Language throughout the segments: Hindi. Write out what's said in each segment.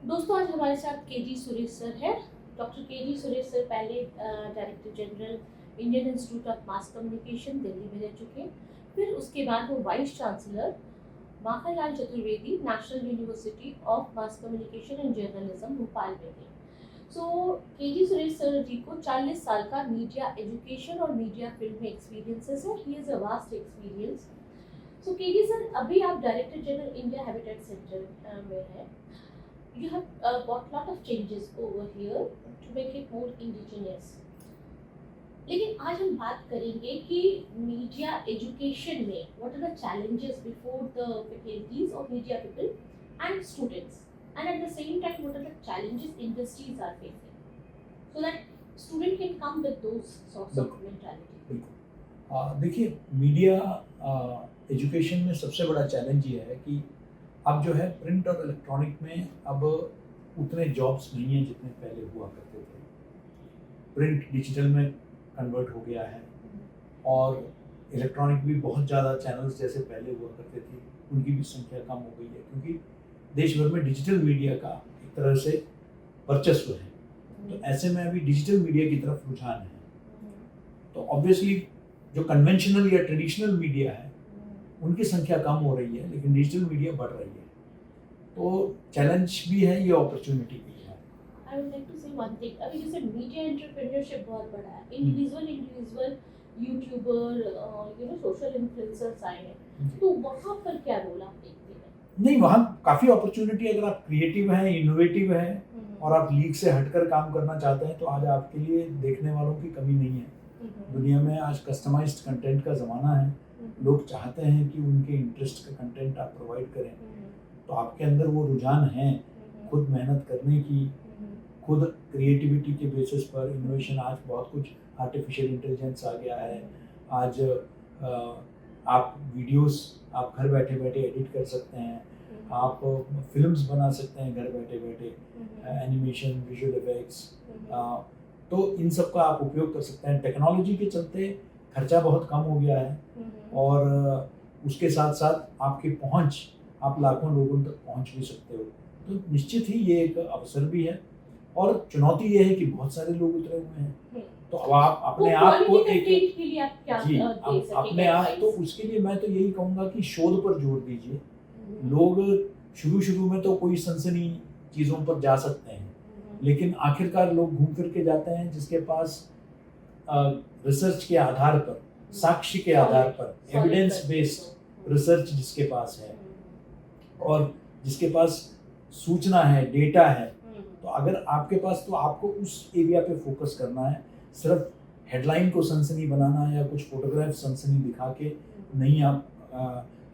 दोस्तों आज हमारे साथ केजी सुरेश सर है। डॉक्टर केजी सुरेश सर पहले director general Indian institute of mass communication Delhi में रह चुके हैं। फिर उसके बाद वो vice chancellor Makhanlal Chaturvedi national university of mass communication and journalism Bhopal में थे। सो केजी सुरेश सर जी को 40 साल का मीडिया एजुकेशन और मीडिया फील्ड में एक्सपीरियंसेस है। He is a vast experience. So KG sir, अभी आप director general India habitat centre में है। You have brought lot of changes over here to make it more indigenous. लेकिन आज हम बात करेंगे कि मीडिया एजुकेशन में what are the challenges before the faculties of media people and students, and at the same time what are the challenges industries are facing, so that student can come with those sorts of mentality. बिल्कुल। देखिए, मीडिया एजुकेशन में सबसे बड़ा चैलेंज ये है कि अब जो है प्रिंट और इलेक्ट्रॉनिक में अब उतने जॉब्स नहीं हैं जितने पहले हुआ करते थे। प्रिंट डिजिटल में कन्वर्ट हो गया है और इलेक्ट्रॉनिक भी बहुत ज़्यादा चैनल्स जैसे पहले हुआ करते थे उनकी भी संख्या कम हो गई है, क्योंकि देश भर में डिजिटल मीडिया का एक तरह से वर्चस्व है। तो ऐसे में अभी डिजिटल मीडिया की तरफ रुझान है। तो ऑब्वियसली जो कन्वेंशनल या ट्रेडिशनल मीडिया है उनकी संख्या कम हो रही है, लेकिन डिजिटल मीडिया बढ़ रही है। तो चैलेंज भी है, ये अपॉर्चुनिटी भी है। I would like to say one thing. अभी जैसे मीडिया एंटरप्रेन्योरशिप बहुत बड़ा है, इंडिविजुअल यूट्यूबर सोशल इन्फ्लुएंसर्स आए हैं, तो वहाँ पर क्या रोल आप देखते हैं? नहीं, वहाँ काफ़ी अपॉर्चुनिटी है। अगर आप क्रिएटिव हैं, इनोवेटिव हैं और आप लीग से हटकर काम करना चाहते हैं तो आज आपके लिए देखने वालों की कमी नहीं है। दुनिया में आज कस्टमाइज्ड कंटेंट का ज़माना है। लोग चाहते हैं कि उनके इंटरेस्ट का कंटेंट आप प्रोवाइड करें। तो आपके अंदर वो रुझान है खुद मेहनत करने की, खुद क्रिएटिविटी के बेसिस पर इनोवेशन। आज बहुत कुछ आर्टिफिशियल इंटेलिजेंस आ गया है। आज आप वीडियोस आप घर बैठे बैठे एडिट कर सकते हैं, आप फिल्म्स बना सकते हैं घर बैठे बैठे, एनिमेशन, विजुअल इफेक्ट्स। तो इन सब का आप उपयोग कर सकते हैं। टेक्नोलॉजी के चलते खर्चा बहुत कम हो गया है और उसके साथ साथ आपकी पहुंच, आप लाखों लोगों तक पहुंच भी सकते हो। तो निश्चित ही ये एक अवसर भी है और चुनौती ये है कि बहुत सारे लोग उतरे हुए हैं। तो अब आप अपने आप को अपने आप, तो उसके लिए मैं तो यही कहूँगा कि शोध पर जोर दीजिए। लोग शुरू में तो कोई सनसनी चीज़ों पर जा सकते हैं, लेकिन आखिरकार लोग घूम फिर के जाते हैं जिसके पास रिसर्च के आधार पर, साक्ष्य के आधार पर, एविडेंस बेस्ड रिसर्च जिसके पास है और जिसके पास सूचना है, डेटा है। तो अगर आपके पास, तो आपको उस एरिया पे फोकस करना है। सिर्फ हेडलाइन को सनसनी बनाना या कुछ फोटोग्राफ सनसनी दिखा के नहीं। आप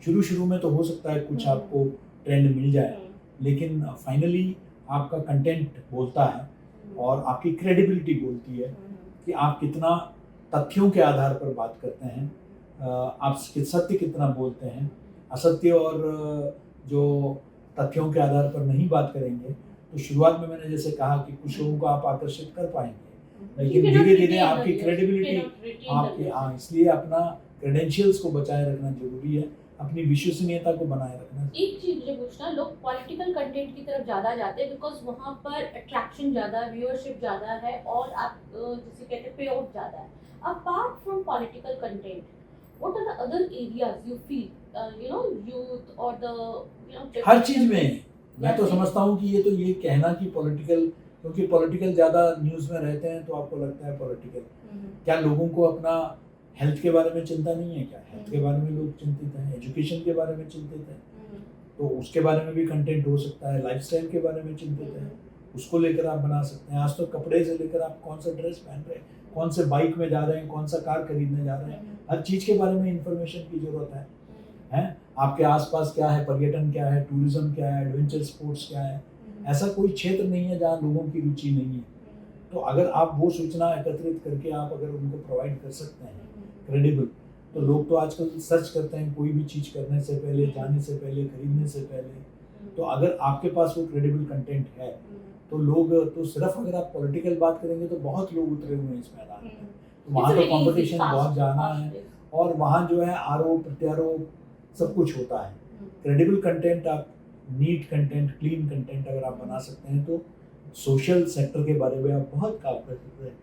शुरू में तो हो सकता है कुछ आपको ट्रेंड मिल जाए, लेकिन फाइनली आपका कंटेंट बोलता है और आपकी क्रेडिबिलिटी बोलती है कि आप कितना तथ्यों के आधार पर बात करते हैं, आप सत्य कितना बोलते हैं। असत्य और जो तथ्यों के आधार पर नहीं बात करेंगे तो शुरुआत में मैंने जैसे कहा कि कुछ लोगों को आप आकर्षित कर पाएंगे, लेकिन धीरे धीरे आपकी क्रेडिबिलिटी आपके, इसलिए अपना क्रेडेंशियल्स को बचाए रखना जरूरी है, अपनी विश्वसनीयता को बनाए रखना। एक चीज मुझे पूछना, लोग पॉलिटिकल कंटेंट की तरफ ज़्यादा जाते हैं बिकॉज वहाँ पर अट्रैक्शन ज़्यादा, व्यूअरशिप ज़्यादा है और आप जिसे कहते हैं पे आउट ज़्यादा है। Apart from political content, what are the other areas you feel youth और द हर चीज़ में मैं तो समझता हूँ कि ये कहना कि पॉलिटिकल, क्योंकि पॉलिटिकल ज़्यादा न्यूज़ में रहते हैं तो आपको लगता है पॉलिटिकल। क्या लोगों को अपना हेल्थ के बारे में चिंता नहीं है? क्या हेल्थ के बारे में लोग चिंतित हैं, एजुकेशन के बारे में चिंतित हैं, तो उसके बारे में भी कंटेंट हो सकता है। लाइफस्टाइल के बारे में चिंतित हैं, उसको लेकर आप बना सकते हैं। आज तो कपड़े से लेकर आप कौन सा ड्रेस पहन रहे हैं, कौन से बाइक में जा रहे हैं, कौन सा कार खरीदने जा रहे हैं, हर चीज़ के बारे में इंफॉर्मेशन की ज़रूरत है। आपके आसपास क्या है, पर्यटन क्या है, टूरिज्म क्या है, एडवेंचर स्पोर्ट्स क्या है। ऐसा कोई क्षेत्र नहीं है जहाँ लोगों की रुचि नहीं है। तो अगर आप वो सूचना एकत्रित करके आप अगर उनको प्रोवाइड कर सकते हैं क्रेडिबल, तो लोग तो आजकल सर्च करते हैं कोई भी चीज़ करने से पहले, जाने से पहले, खरीदने से पहले। तो अगर आपके पास वो क्रेडिबल कंटेंट है तो लोग, तो सिर्फ अगर आप पॉलिटिकल बात करेंगे तो बहुत लोग उतरे हुए हैं इस मैदान में। तो वहाँ तो कंपटीशन बहुत ज़्यादा है और वहाँ जो है आरोप प्रत्यारोप सब कुछ होता है। क्रेडिबल कंटेंट आप नीट कंटेंट, क्लीन कंटेंट अगर आप बना सकते हैं तो सोशल सेक्टर के बारे में आप बहुत काम कर सकते हैं।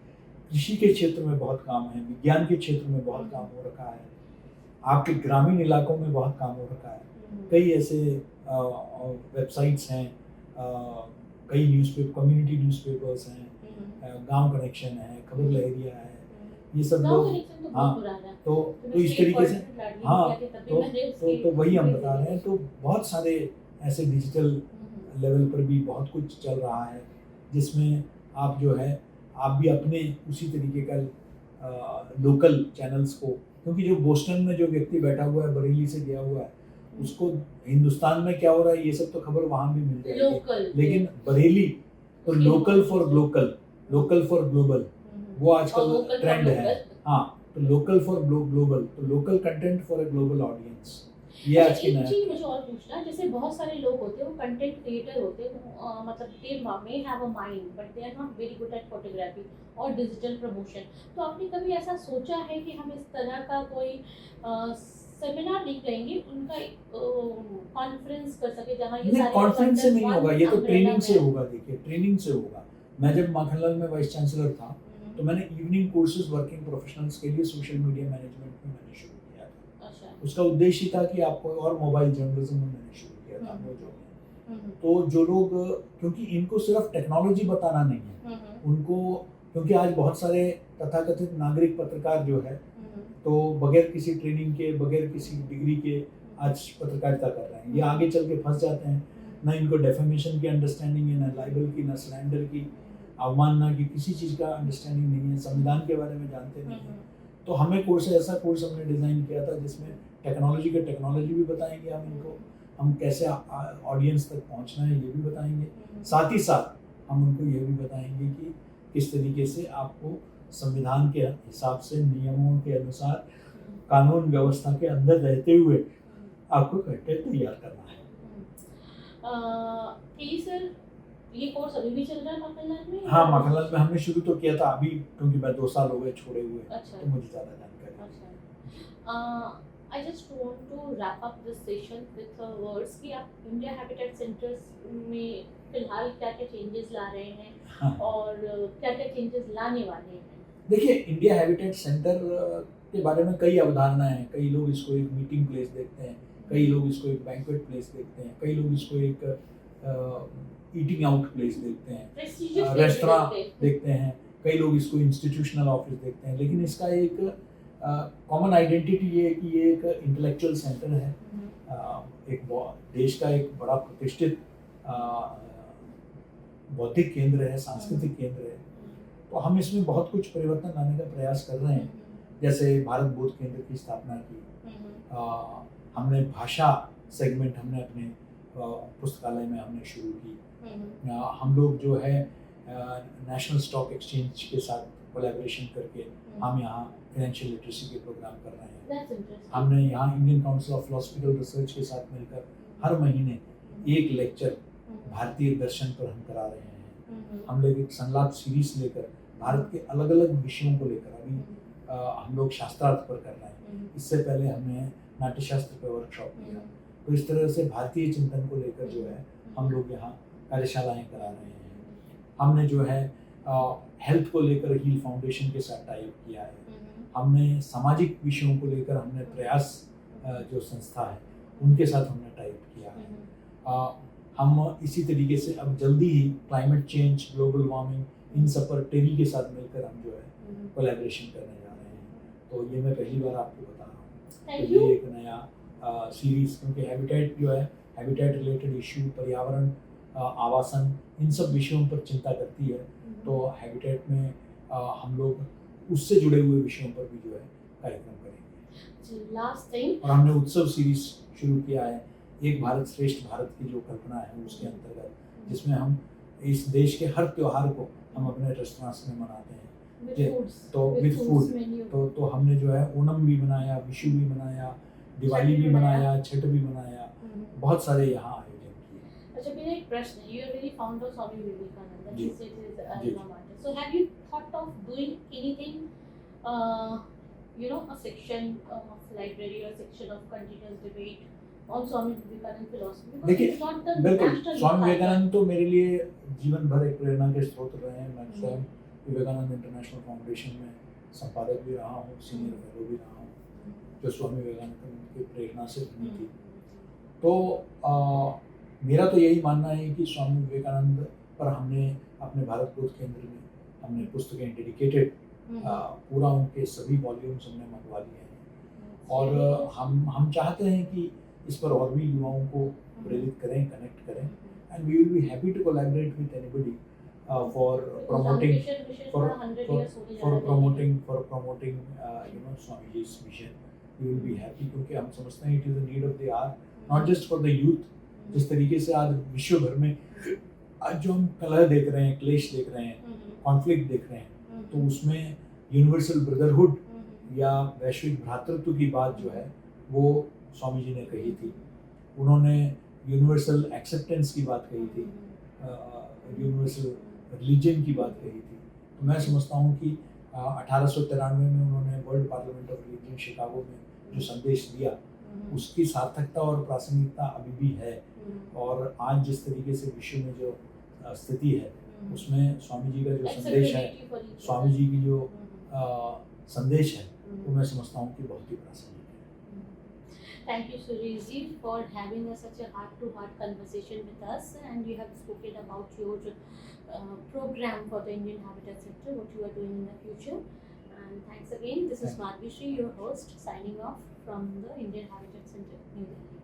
कृषि के क्षेत्र में बहुत काम है, विज्ञान के क्षेत्र में बहुत काम हो रखा है, आपके ग्रामीण इलाकों में बहुत काम हो रखा है। कई ऐसे वेबसाइट्स हैं, कई न्यूज़पेपर, कम्युनिटी न्यूज़पेपर्स हैं, गांव कनेक्शन है, खबर लहरिया है, ये सब लोग, हाँ, तो इस तरीके से, हाँ, तो वही हम बता रहे हैं। तो बहुत सारे ऐसे डिजिटल लेवल पर भी बहुत कुछ चल रहा है जिसमें आप जो है आप भी अपने उसी तरीके का लोकल चैनल्स को, क्योंकि जो बोस्टन में जो व्यक्ति बैठा हुआ है, बरेली से गया हुआ है, उसको हिंदुस्तान में क्या हो रहा है ये सब तो खबर वहाँ भी मिल जाएगी, लेकिन बरेली तो local for local, local for global, वो आजकल ट्रेंड है। हाँ, तो लोकल फॉर ग्लोबल, तो local content for a global audience, ये आज की नया। मुझे और पूछना, जैसे बहुत सारे लोग होते हैं वो कंटेंट क्रिएटर होते हैं, मतलब they may have a mind but they are not very good at photography और डिजिटल प्रमोशन। तो आपने कभी ऐसा सोचा है कि हम इस तरह का कोई सेमिनार नहीं करेंगे, उनका कॉन्फ्रेंस कर सके जहाँ ये सारे कॉन्फ्रेंस से नहीं होगा, ये तो ट्रेनिंग से में होगा। देखिए, ट्रेनिंग से होगा। मैं जब माखनलाल में वाइस चांसलर था तो मैंने इवनिंग कोर्सेज वर्किंग प्रोफेशनल्स के लिए सोशल मीडिया मैनेजमेंट में मैंने शुरू किया था। अच्छा। उसका उद्देश्य ही था कि आपको, और मोबाइल जर्नलिज्म में मैंने शुरू किया था वो जो तो जो लोग, क्योंकि इनको सिर्फ टेक्नोलॉजी बताना नहीं है, उनको, क्योंकि आज बहुत सारे तथाकथित नागरिक पत्रकार जो है तो बगैर किसी ट्रेनिंग के, बगैर किसी डिग्री के आज पत्रकारिता कर रहे हैं। ये आगे चल के फंस जाते हैं, ना इनको डेफेमेशन की अंडरस्टैंडिंग है, ना लाइबल की, ना स्लैंडर की, अवमानना की, किसी चीज़ का अंडरस्टैंडिंग नहीं है, संविधान के बारे में जानते नहीं हैं। तो हमें ऐसा कोर्स हमने डिज़ाइन किया था जिसमें टेक्नोलॉजी भी बताएंगे हम इनको, हम कैसे ऑडियंस तक पहुंचना है ये भी बताएंगे, साथ ही साथ हम उनको ये भी बताएंगे कि किस तरीके से आपको संविधान के हिसाब से, नियमों के अनुसार, कानून व्यवस्था के अंदर रहते हुए आपको कंटेंट तैयार करना है। सर, ये कोर्स अभी भी चल रहा है माखनलाल में? हाँ, माखनलाल में हमने शुरू तो किया था, अभी क्योंकि मैं 2 साल हो गए छोड़े हुए। अच्छा। तो मुझे ज़्यादा जानकारी। अच्छा। I just want to wrap up this session with words कि आप इंडिया हैबिटेट सेंटर्स में फिलहाल क्या-क्या चेंजेस ला रहे हैं, हाँ। और क्या-क्या चेंजेस लाने वाले हैं? देखिए, इंडिया हैबिटेट सेंटर के बारे में कई अवधारणाएं हैं। कई लोग इसको एक मीटिंग प्लेस देखते हैं, कई लोग इसको एक बैंक्वेट प्लेस देखते हैं, कई लोग इसको एक ईटिंग आउट प्लेस देखते हैं, रेस्टोरेंट देखते हैं, कई लोग इसको इंस्टीट्यूशनल ऑफिस देखते हैं। लेकिन इसका एक कॉमन आइडेंटिटी ये है कि ये एक इंटेलेक्चुअल सेंटर है, एक देश का एक बड़ा प्रतिष्ठित बौद्धिक केंद्र है, सांस्कृतिक केंद्र है। तो हम इसमें बहुत कुछ परिवर्तन लाने का प्रयास कर रहे हैं। जैसे भारत बोध केंद्र की स्थापना की, हमने भाषा सेगमेंट हमने अपने पुस्तकालय में हमने शुरू की। हम लोग जो है नेशनल स्टॉक एक्सचेंज के साथ कोलैबोरेशन करके हम यहाँ फाइनेंशियल लिटरेसी के प्रोग्राम कर रहे हैं। हमने यहाँ Indian council of philosophical research के साथ मिलकर हर महीने एक लेक्चर भारतीय दर्शन पर हम करा रहे हैं। हम लोग एक संलाप सीरीज लेकर भारत के अलग अलग विषयों को लेकर, अभी हम लोग शास्त्रार्थ पर कर रहे हैं। इससे पहले हमने नाट्यशास्त्र पर वर्कशॉप किया। तो इस तरह से भारतीय चिंतन को लेकर जो है हम लोग यहाँ कार्यशालाएं करा रहे हैं। हमने जो है हेल्थ को लेकर हील फाउंडेशन के साथ टाई अप किया है। हमने सामाजिक विषयों को लेकर हमने प्रयास जो संस्था है उनके साथ हमने टाई अप किया है। हम इसी तरीके से अब जल्दी ही क्लाइमेट चेंज, ग्लोबल वार्मिंग, इन सब पर टेरी के साथ मिलकर हम जो है कोलैबोरेशन करने जा रहे हैं। तो ये मैं पहली बार आपको बता रहा हूँ। तो ये एक नया सीरीज, क्योंकि हैबिटेट जो है, हैबिटेट रिलेटेड इशू, पर्यावरण, आवासन, इन सब विषयों पर चिंता करती है। तो हैबिटेट में हम लोग उससे जुड़े हुए विषयों पर भी जो है कार्यक्रम करेंगे। लास्ट थिंग, और हमने उत्सव सीरीज शुरू किया है, एक भारत श्रेष्ठ भारत की जो कल्पना है उसके अंतर्गत, जिसमें हम इस देश के हर त्योहार को हम अपने रेस्टोरेंट्स में मनाते हैं। तो विद फूड, तो हमने जो है ओणम भी मनाया, विशु भी मनाया, दिवाली भी मनाया, छठ भी मनाया, बहुत सारे यहाँ आयोजन किए। अच्छा, मेरा एक प्रश्न है, you are very fond of Swami Vivekananda, ji. He said is alma mater. So have you thought of doing anything, a section of library or section of continuous debate on Swami Vivekananda philosophy? Because देखिए, it's not the बिल्कुल national स्वामी father. विवेकानंद तो मेरे लिए जीवन भर एक प्रेरणा के स्रोत रहे हैं। मैं स्वयं विवेकानंद इंटरनेशनल फाउंडेशन में संपादक भी रहा हूँ, सीनियर फेलो भी रहा हूँ, जो स्वामी विवेकानंद की प्रेरणा से बनी थी। तो मेरा तो यही मानना है कि स्वामी विवेकानंद पर हमने अपने भारत बोध केंद्र में हमने पुस्तकें डेडिकेटेड पूरा उनके सभी वॉल्यूम्स हमने मंगवा लिए हैं और हम चाहते हैं कि इस पर और भी युवाओं को प्रेरित करें, कनेक्ट करें, and we will be happy to collaborate with anybody for promoting you know Swami जी's मिशन। वी विल बी हैप्पी क्योंकि हम समझते हैं it is the need of the hour, not just for the youth. जिस तरीके से आज विश्व भर में आज जो हम कलह देख रहे हैं, क्लेश देख रहे हैं, कॉन्फ्लिक्ट देख रहे हैं, तो उसमें यूनिवर्सल ब्रदरहुड या वैश्विक भ्रातृत्व की बात जो है वो स्वामी जी ने कही थी। उन्होंने यूनिवर्सल एक्सेप्टेंस की बात कही थी, यूनिवर्सल रिलीजन की बात कही थी। तो मैं समझता हूँ कि 1893 में उन्होंने world parliament of religion Chicago में जो संदेश दिया उसकी सार्थकता और प्रासंगिकता अभी भी है। और आज जिस तरीके से विश्व में जो स्थिति है उसमें स्वामी जी का जो संदेश है, स्वामी जी की जो संदेश है वो मैं समझता हूँ कि बहुत ही प्रासंगिक है। Thank you, Suresh ji, for having such a heart-to-heart conversation with us, and you have spoken about your program for the Indian Habitat Center, what you are doing in the future. And thanks again. This is Madhvi Shri, your host, signing off from the Indian Habitat Center, New Delhi.